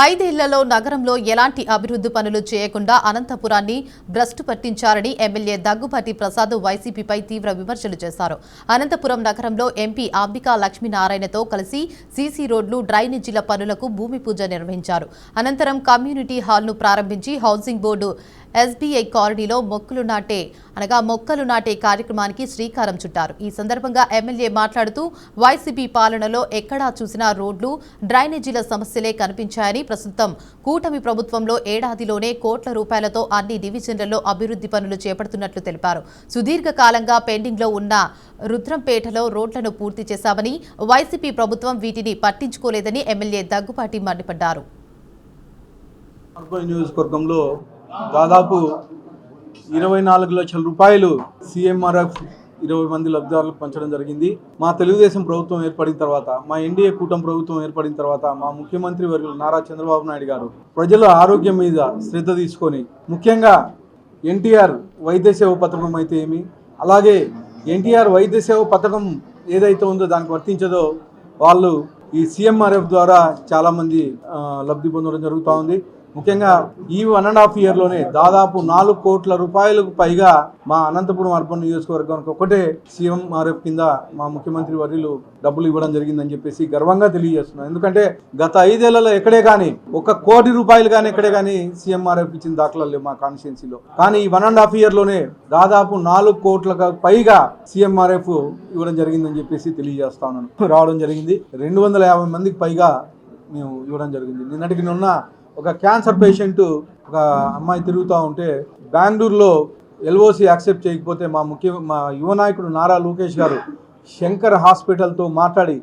ఐదేళ్లలో నగరంలో ఎలాంటి అభివృద్ధి పనులు చేయకుండా అనంతపురాన్ని భ్రష్టు పట్టించారని ఎమ్మెల్యే దగ్గుబాటి ప్రసాద్ వైసీపీపై తీవ్ర విమర్శలు చేశారు. అనంతపురం నగరంలో ఎంపీ అంబికా లక్ష్మీనారాయణతో కలిసి సీసీ రోడ్లు, డ్రైనేజీల పనులకు భూమి పూజ నిర్వహించారు. అనంతరం కమ్యూనిటీ హాల్ను ప్రారంభించి హౌసింగ్ బోర్డు ఎస్బీఐ కాలనీలో మొక్కలు నాటే కార్యక్రమానికి శ్రీకారం చుట్టారు. ఈ సందర్భంగా ఎమ్మెల్యే మాట్లాడుతూ వైసీపీ పాలనలో ఎక్కడా చూసినా రోడ్లు, డ్రైనేజీల సమస్యలే కనిపించాయని, ప్రస్తుతం కూటమి ప్రభుత్వంలో ఏడాదిలోనే కోట్ల రూపాయలతో అన్ని డివిజన్లలో అభివృద్ధి పనులు చేపడుతున్నట్లు తెలిపారు. సుదీర్ఘకాలంగా పెండింగ్లో ఉన్న రుద్రంపేటలో రోడ్లను పూర్తి చేశామని, వైసీపీ ప్రభుత్వం వీటిని పట్టించుకోలేదని ఎమ్మెల్యే దగ్గుబాటి మండిపడ్డారు. దాదాపు 24 లక్షల రూపాయలు సీఎంఆర్ఎఫ్ 20 మంది లబ్ధిదారులకు పంచడం జరిగింది. మా తెలుగుదేశం ప్రభుత్వం ఏర్పడిన తర్వాత, మా ఎన్డీఏ కూటమి ప్రభుత్వం ఏర్పడిన తర్వాత మా ముఖ్యమంత్రి వర్యులు నారా చంద్రబాబు నాయుడు గారు ప్రజల ఆరోగ్యం మీద శ్రద్ధ తీసుకొని, ముఖ్యంగా ఎన్టీఆర్ వైద్య సేవ పథకం అయితే ఏమి, అలాగే ఎన్టీఆర్ వైద్య సేవ పథకం ఏదైతే ఉందో దానికి వర్తించదో వాళ్ళు ఈ సీఎంఆర్ఎఫ్ ద్వారా చాలామంది లబ్ధి పొందడం జరుగుతూ ఉంది. ముఖ్యంగా ఈ 1.5 ఇయర్లోనే దాదాపు 4 కోట్ల రూపాయలకు పైగా మా అనంతపురం అర్బన్ నియోజకవర్గానికి ఒకటే సీఎంఆర్ఎఫ్ కింద మా ముఖ్యమంత్రి వర్యులు డబ్బులు ఇవ్వడం జరిగిందని చెప్పేసి గర్వంగా తెలియజేస్తున్నాం. ఎందుకంటే గత 5 ఏళ్లలో ఎక్కడే కానీ 1 కోటి రూపాయలు కానీ ఎక్కడే కానీ సీఎంఆర్ఎఫ్ ఇచ్చిన దాఖలాలు లేవు మా కాన్స్టిట్యున్సీలో. కానీ ఈ 1.5 ఇయర్లోనే దాదాపు 4 కోట్లకు పైగా సీఎంఆర్ఎఫ్ ఇవ్వడం జరిగిందని చెప్పేసి తెలియజేస్తా ఉన్నాను. రావడం జరిగింది. 250 మందికి పైగా మేము ఇవ్వడం జరిగింది. నిన్నటికి నిన్న ఒక క్యాన్సర్ పేషెంట్, ఒక అమ్మాయి తిరుగుతూ ఉంటే బెంగళూరులో ఎల్ఓసి యాక్సెప్ట్ చేయకపోతే మా యువ నాయకుడు నారా లోకేష్ గారు శంకర్ హాస్పిటల్తో మాట్లాడి